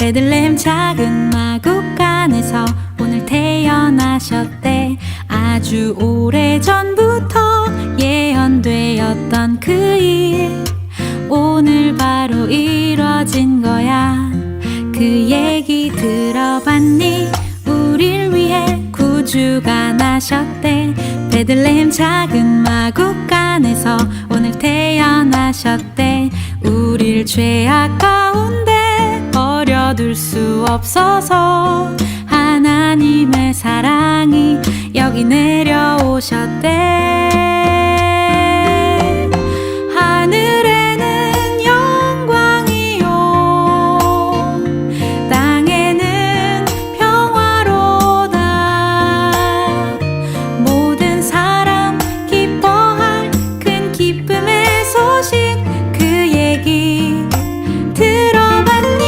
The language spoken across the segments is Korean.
베들레헴 작은 마국간에서 오늘 태어나셨대. 아주 오래전부터 예언되었던 그 일 오늘 바로 이뤄진 거야. 그 얘기 들어봤니? 우릴 위해 구주가 나셨대. 베들레헴 작은 마국간에서 오늘 태어나셨대. 우릴 죄악 가운데 버려둘 수 없어서 하나님의 사랑이 여기 내려오셨대. 하늘에는 영광이요, 땅에는 평화로다. 모든 사람 기뻐할 큰 기쁨의 소식, 그 얘기 들어봤니?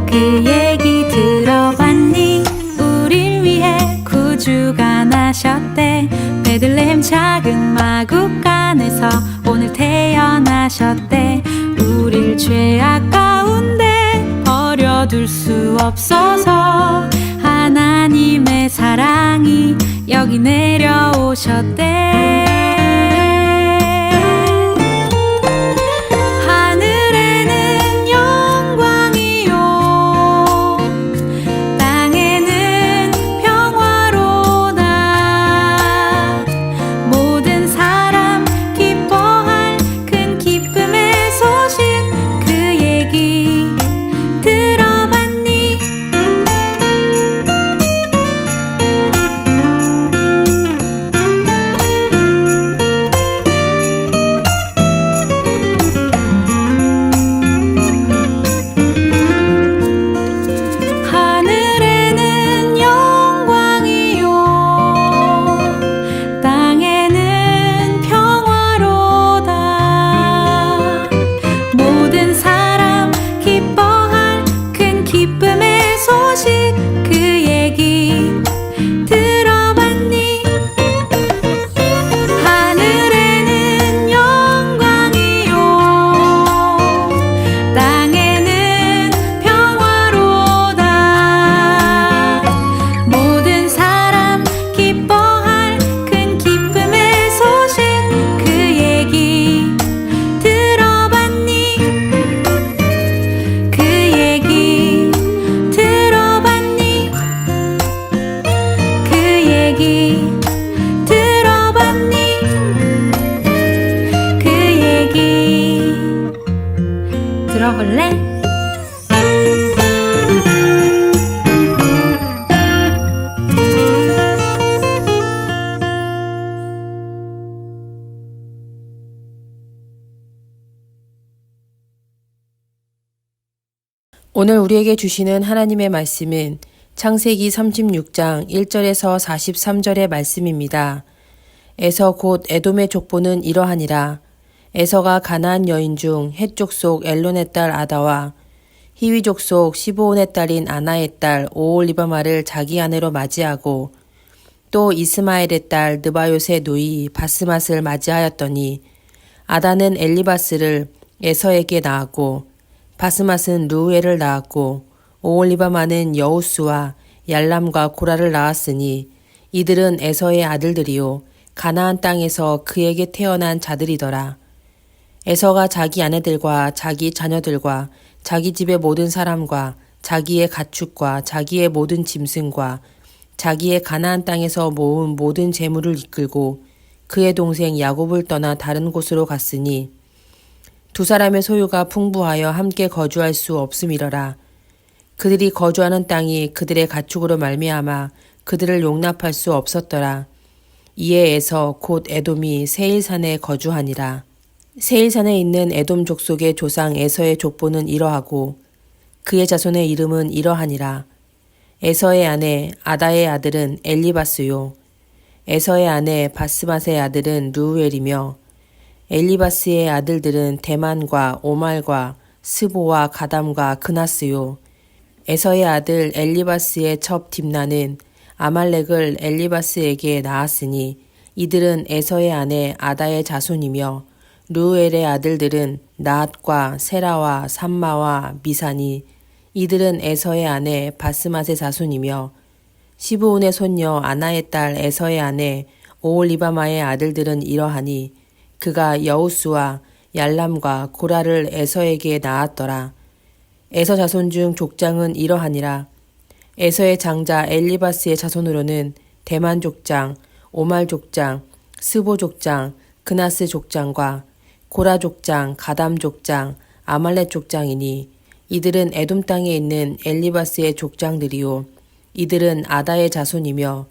그 얘기 들어봤니? 우릴 위해 구주가 나셨대. 베들레헴 작은 마국간에서 오늘 태어나셨대. 우릴 죄악 가운데 버려둘 수 없어서 하나님의 사랑이 여기 내려오셨대. 하늘에는 영광이요, 땅에는 평화로다. 모든 사람 기뻐할 큰 기쁨의 소식, 그 얘기 들어봤니? 하늘에는 영광이요, 땅에는 평화로다. 모든 사람 기뻐할 큰 기쁨의 소식, 그 얘기 들어봤니? 하늘에는 영광이요, 땅에는 평화로다. 모든 사람 기뻐할 큰 기쁨의 소식, 그 얘기 들어봤니? 그 얘기 들어봤니? 그 얘기 들어봤니? 그 얘기 들어볼래? 오늘 우리에게 주시는 하나님의 말씀은 창세기 36장 1절에서 43절의 말씀입니다. 에서 곧 에돔의 족보는 이러하니라. 에서가 가나안 여인 중 헷 족속 엘론의 딸 아다와 히위 족속 시브온의 딸인 아나의 딸 오홀리바마를 자기 아내로 맞이하고 또 이스마엘의 딸 느바요의 누이 바스맛을 맞이하였더니 아다는 엘리바스를 에서에게 낳았고 바스맛은 루우엘을 낳았고 오홀리바마는 여우스와 얄람과 고라를 낳았으니 이들은 에서의 아들들이요 가나안 땅에서 그에게 태어난 자들이더라. 에서가 자기 아내들과 자기 자녀들과 자기 집의 모든 사람과 자기의 가축과 자기의 모든 짐승과 자기의 가나안 땅에서 모은 모든 재물을 이끌고 그의 동생 야곱을 떠나 다른 곳으로 갔으니 두 사람의 소유가 풍부하여 함께 거주할 수 없음이러라. 그들이 거주하는 땅이 그들의 가축으로 말미암아 그들을 용납할 수 없었더라. 이에 에서 곧 에돔이 세일산에 거주하니라. 세일산에 있는 에돔 족속의 조상 에서의 족보는 이러하고 그의 자손의 이름은 이러하니라. 에서의 아내 아다의 아들은 엘리바스요. 에서의 아내 바스맛의 아들은 루우엘이며 엘리바스의 아들들은 대만과 오말과 스보와 가담과 그나스요. 에서의 아들 엘리바스의 첩 딥나는 아말렉을 엘리바스에게 낳았으니 이들은 에서의 아내 아다의 자손이며 르우엘의 아들들은 나앗과 세라와 삼마와 미사니 이들은 에서의 아내 바스맛의 자손이며 시브온의 손녀 아나의 딸 에서의 아내 오홀리바마의 아들들은 이러하니 그가 여우스와 얄람과 고라를 에서에게 낳았더라. 에서 자손 중 족장은 이러하니라. 에서의 장자 엘리바스의 자손으로는 대만 족장, 오말 족장, 스보 족장, 그나스 족장과 고라 족장, 가담 족장, 아말렉 족장이니 이들은 에돔 땅에 있는 엘리바스의 족장들이요 이들은 아다의 자손이며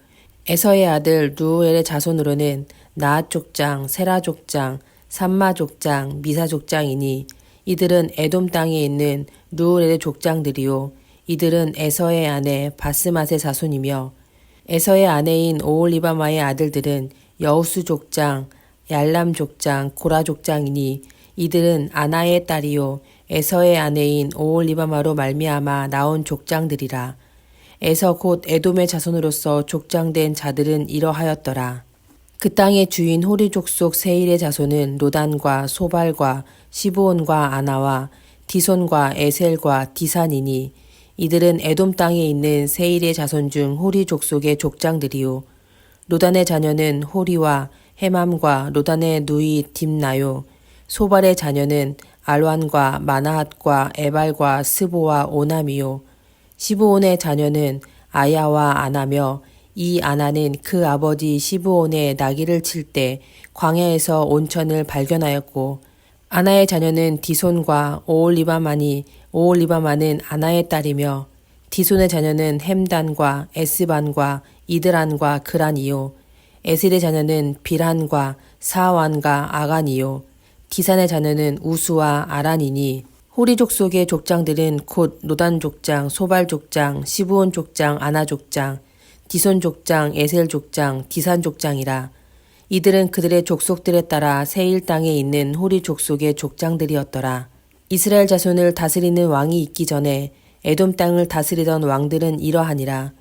에서의 아들 루엘의 자손으로는 나앗 족장, 세라 족장, 삼마 족장, 미사 족장이니 이들은 에돔 땅에 있는 루엘의 족장들이요 이들은 에서의 아내 바스맛의 자손이며 에서의 아내인 오홀리바마의 아들들은 여우스 족장, 얄람 족장, 고라 족장이니 이들은 아나의 딸이요 에서의 아내인 오홀리바마로 말미암아 나온 족장들이라. 에서 곧 에돔의 자손으로서 족장된 자들은 이러하였더라. 그 땅의 주인 호리 족속 세일의 자손은 로단과 소발과 시브온과 아나와 디손과 에셀과 디산이니 이들은 에돔 땅에 있는 세일의 자손 중 호리 족속의 족장들이요 로단의 자녀는 호리와 헤맘과 로단의 누이 딥나요 소발의 자녀는 알완과 마나핫과 에발과 스보와 오남이요 시브온의 자녀는 아야와 아나며 이 아나는 그 아버지 시브온의 나귀를 칠 때 광야에서 온천을 발견하였고 아나의 자녀는 디손과 오홀리바마니 오홀리바마는 아나의 딸이며 디손의 자녀는 햄단과 에스반과 이드란과 그란이요 에셀의 자녀는 비란과 사완과 아간이요 디산의 자녀는 우수와 아란이니 호리 족속의 족장들은 곧 로단 족장, 소발 족장, 시브온 족장, 아나 족장, 디손 족장, 에셀 족장, 디산 족장이라. 이들은 그들의 족속들에 따라 세일 땅에 있는 호리 족속의 족장들이었더라. 이스라엘 자손을 다스리는 왕이 있기 전에 에돔 땅을 다스리던 왕들은 이러하니라.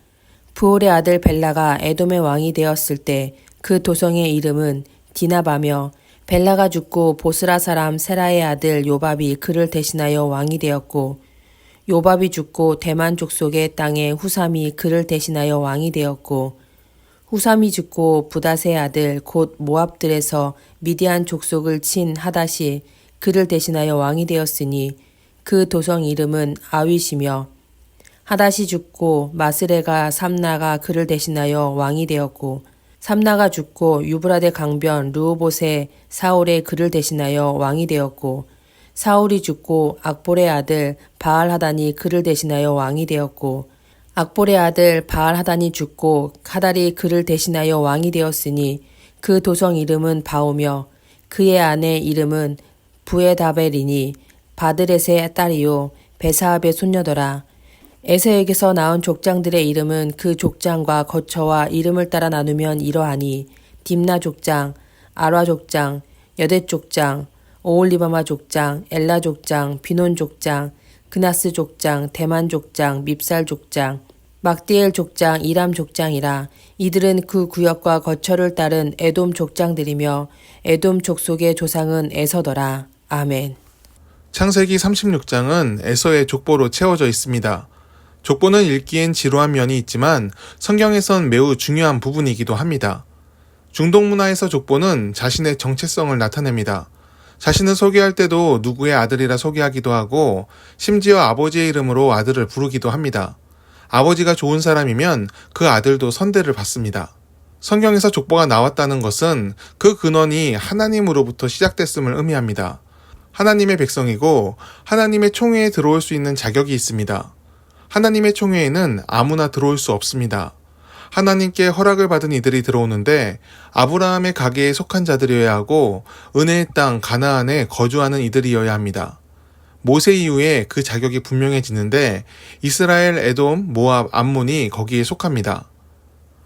부올의 아들 벨라가 에돔의 왕이 되었을 때 그 도성의 이름은 디나바며 벨라가 죽고 보스라 사람 세라의 아들 요밥이 그를 대신하여 왕이 되었고 요밥이 죽고 대만 족속의 땅에 후삼이 그를 대신하여 왕이 되었고 후삼이 죽고 부닷의 아들 곧 모압들에서 미디안 족속을 친 하닷이 그를 대신하여 왕이 되었으니 그 도성 이름은 아윗이며 하닷이 죽고 마스레가 삼나가 그를 대신하여 왕이 되었고 삼나가 죽고 유브라데 강변 르호봇의 사울의 그를 대신하여 왕이 되었고 사울이 죽고 악볼의 아들 바알하단이 그를 대신하여 왕이 되었고 악볼의 아들 바알하단이 죽고 하달이 그를 대신하여 왕이 되었으니 그 도성 이름은 바오며 그의 아내 이름은 부에다벨이니 바드렛의 딸이요 베사압의 손녀더라. 에서에게서 나온 족장들의 이름은 그 족장과 거처와 이름을 따라 나누면 이러하니 딥나 족장, 아라 족장, 여댓 족장, 오홀리바마 족장, 엘라 족장, 비논 족장, 그나스 족장, 대만 족장, 밉살 족장, 막디엘 족장, 이람 족장이라. 이들은 그 구역과 거처를 따른 에돔 족장들이며 에돔 족속의 조상은 에서더라. 아멘. 창세기 36장은 에서의 족보로 채워져 있습니다. 족보는 읽기엔 지루한 면이 있지만 성경에선 매우 중요한 부분이기도 합니다. 중동 문화에서 족보는 자신의 정체성을 나타냅니다. 자신을 소개할 때도 누구의 아들이라 소개하기도 하고 심지어 아버지의 이름으로 아들을 부르기도 합니다. 아버지가 좋은 사람이면 그 아들도 선대를 받습니다. 성경에서 족보가 나왔다는 것은 그 근원이 하나님으로부터 시작됐음을 의미합니다. 하나님의 백성이고 하나님의 총회에 들어올 수 있는 자격이 있습니다. 하나님의 총회에는 아무나 들어올 수 없습니다. 하나님께 허락을 받은 이들이 들어오는데 아브라함의 가계에 속한 자들이어야 하고 은혜의 땅 가나안에 거주하는 이들이어야 합니다. 모세 이후에 그 자격이 분명해지는데 이스라엘, 에돔, 모압, 암몬이 거기에 속합니다.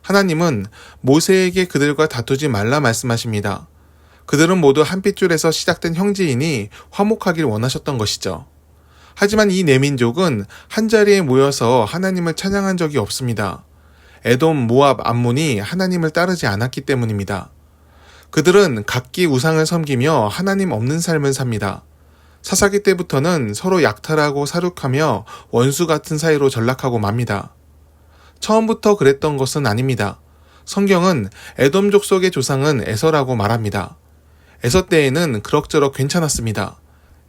하나님은 모세에게 그들과 다투지 말라 말씀하십니다. 그들은 모두 한 핏줄에서 시작된 형제이니 화목하길 원하셨던 것이죠. 하지만 이 네 민족은 한자리에 모여서 하나님을 찬양한 적이 없습니다. 에돔, 모압, 암몬이 하나님을 따르지 않았기 때문입니다. 그들은 각기 우상을 섬기며 하나님 없는 삶을 삽니다. 사사기 때부터는 서로 약탈하고 살육하며 원수 같은 사이로 전락하고 맙니다. 처음부터 그랬던 것은 아닙니다. 성경은 에돔 족속의 조상은 에서라고 말합니다. 에서 때에는 그럭저럭 괜찮았습니다.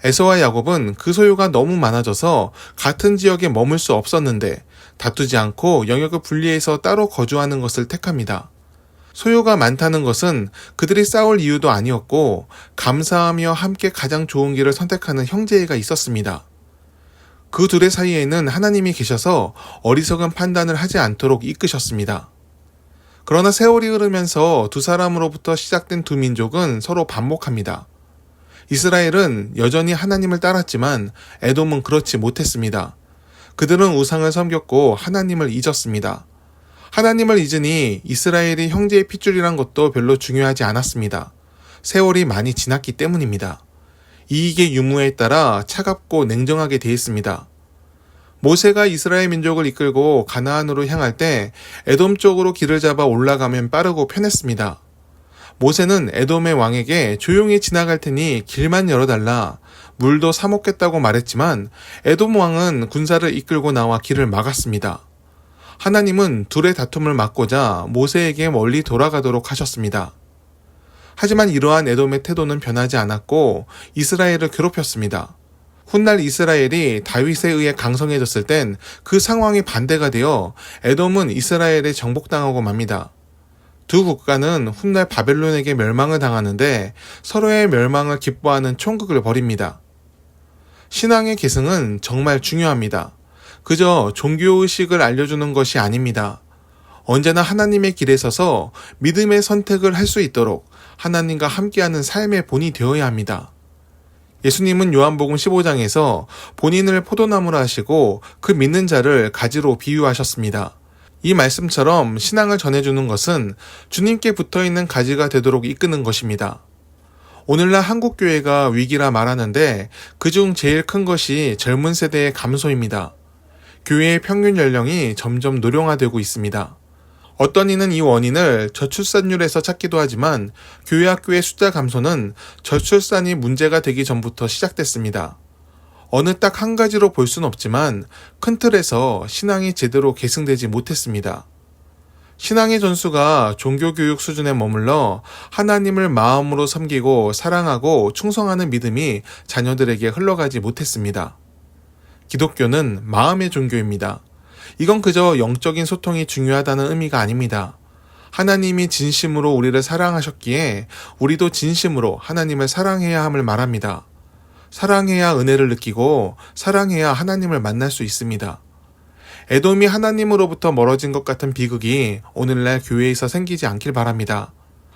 에서와 야곱은 그 소유가 너무 많아져서 같은 지역에 머물 수 없었는데 다투지 않고 영역을 분리해서 따로 거주하는 것을 택합니다. 소유가 많다는 것은 그들이 싸울 이유도 아니었고 감사하며 함께 가장 좋은 길을 선택하는 형제애가 있었습니다. 그 둘의 사이에는 하나님이 계셔서 어리석은 판단을 하지 않도록 이끄셨습니다. 그러나 세월이 흐르면서 두 사람으로부터 시작된 두 민족은 서로 반목합니다. 이스라엘은 여전히 하나님을 따랐지만 에돔은 그렇지 못했습니다. 그들은 우상을 섬겼고 하나님을 잊었습니다. 하나님을 잊으니 이스라엘이 형제의 핏줄이란 것도 별로 중요하지 않았습니다. 세월이 많이 지났기 때문입니다. 이익의 유무에 따라 차갑고 냉정하게 대했습니다. 모세가 이스라엘 민족을 이끌고 가나안으로 향할 때 에돔 쪽으로 길을 잡아 올라가면 빠르고 편했습니다. 모세는 에돔의 왕에게 조용히 지나갈 테니 길만 열어달라, 물도 사 먹겠다고 말했지만 에돔 왕은 군사를 이끌고 나와 길을 막았습니다. 하나님은 둘의 다툼을 막고자 모세에게 멀리 돌아가도록 하셨습니다. 하지만 이러한 에돔의 태도는 변하지 않았고 이스라엘을 괴롭혔습니다. 훗날 이스라엘이 다윗에 의해 강성해졌을 땐 그 상황이 반대가 되어 에돔은 이스라엘에 정복당하고 맙니다. 두 국가는 훗날 바벨론에게 멸망을 당하는데 서로의 멸망을 기뻐하는 총극을 벌입니다. 신앙의 계승은 정말 중요합니다. 그저 종교의식을 알려주는 것이 아닙니다. 언제나 하나님의 길에 서서 믿음의 선택을 할 수 있도록 하나님과 함께하는 삶의 본이 되어야 합니다. 예수님은 요한복음 15장에서 본인을 포도나무로 하시고 그 믿는 자를 가지로 비유하셨습니다. 이 말씀처럼 신앙을 전해주는 것은 주님께 붙어있는 가지가 되도록 이끄는 것입니다. 오늘날 한국교회가 위기라 말하는데 그중 제일 큰 것이 젊은 세대의 감소입니다. 교회의 평균 연령이 점점 노령화되고 있습니다. 어떤 이는 이 원인을 저출산율에서 찾기도 하지만 교회 학교의 숫자 감소는 저출산이 문제가 되기 전부터 시작됐습니다. 어느 딱 한 가지로 볼 수는 없지만 큰 틀에서 신앙이 제대로 계승되지 못했습니다. 신앙의 전수가 종교교육 수준에 머물러 하나님을 마음으로 섬기고 사랑하고 충성하는 믿음이 자녀들에게 흘러가지 못했습니다. 기독교는 마음의 종교입니다. 이건 그저 영적인 소통이 중요하다는 의미가 아닙니다. 하나님이 진심으로 우리를 사랑하셨기에 우리도 진심으로 하나님을 사랑해야 함을 말합니다. 사랑해야 은혜를 느끼고 사랑해야 하나님을 만날 수 있습니다. 에돔이 하나님으로부터 멀어진 것 같은 비극이 오늘날 교회에서 생기지 않길 바랍니다.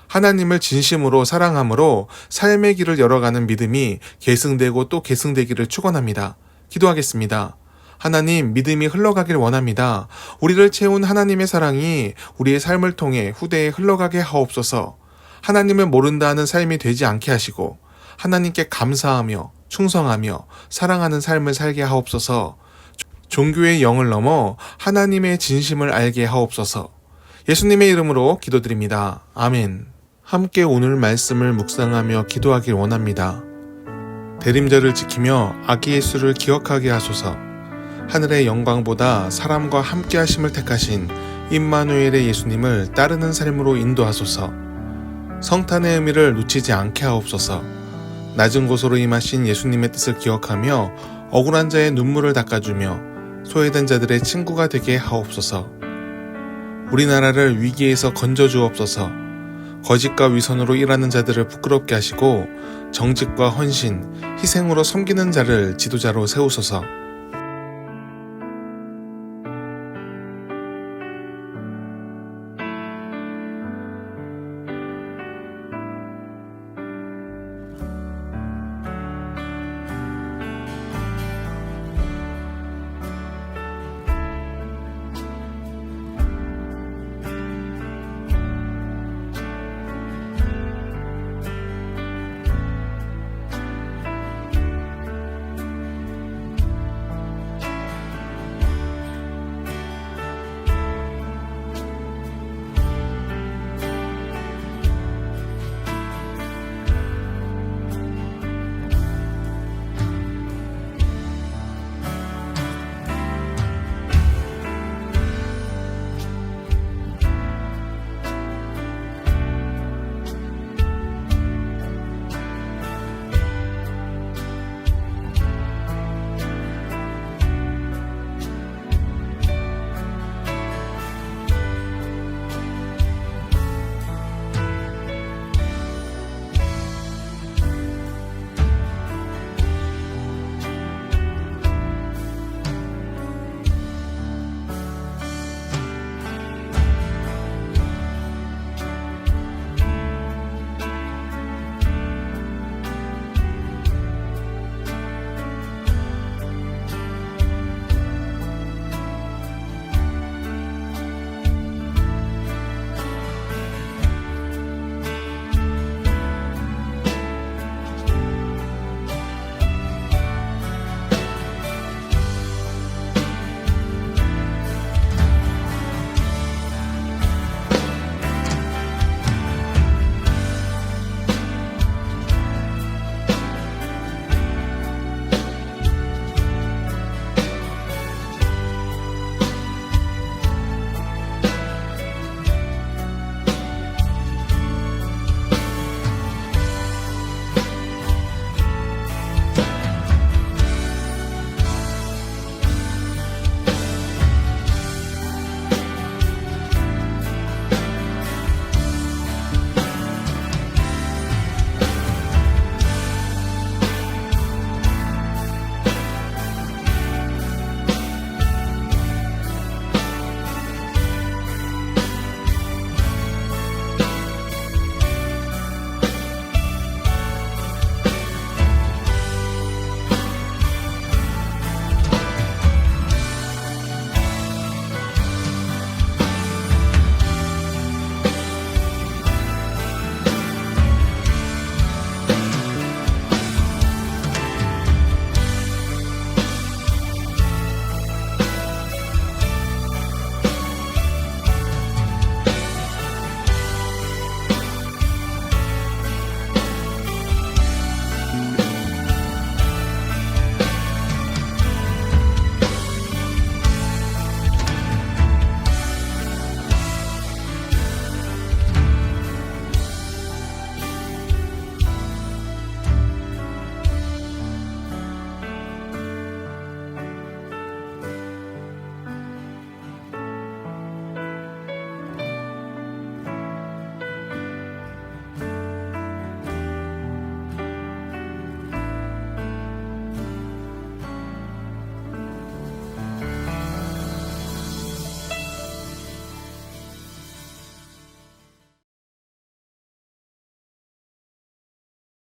하나님을 진심으로 사랑함으로 삶의 길을 열어가는 믿음이 계승되고 또 계승되기를 축원합니다. 기도하겠습니다. 하나님, 믿음이 흘러가길 원합니다. 우리를 채운 하나님의 사랑이 우리의 삶을 통해 후대에 흘러가게 하옵소서. 하나님을 모른다 하는 삶이 되지 않게 하시고 하나님께 감사하며 충성하며 사랑하는 삶을 살게 하옵소서. 종교의 영을 넘어 하나님의 진심을 알게 하옵소서. 예수님의 이름으로 기도드립니다. 아멘. 함께 오늘 말씀을 묵상하며 기도하길 원합니다. 대림절을 지키며 아기 예수를 기억하게 하소서. 하늘의 영광보다 사람과 함께 하심을 택하신 임마누엘의 예수님을 따르는 삶으로 인도하소서. 성탄의 의미를 놓치지 않게 하옵소서. 낮은 곳으로 임하신 예수님의 뜻을 기억하며 억울한 자의 눈물을 닦아주며 소외된 자들의 친구가 되게 하옵소서. 우리나라를 위기에서 건져주옵소서. 거짓과 위선으로 일하는 자들을 부끄럽게 하시고 정직과 헌신, 희생으로 섬기는 자를 지도자로 세우소서.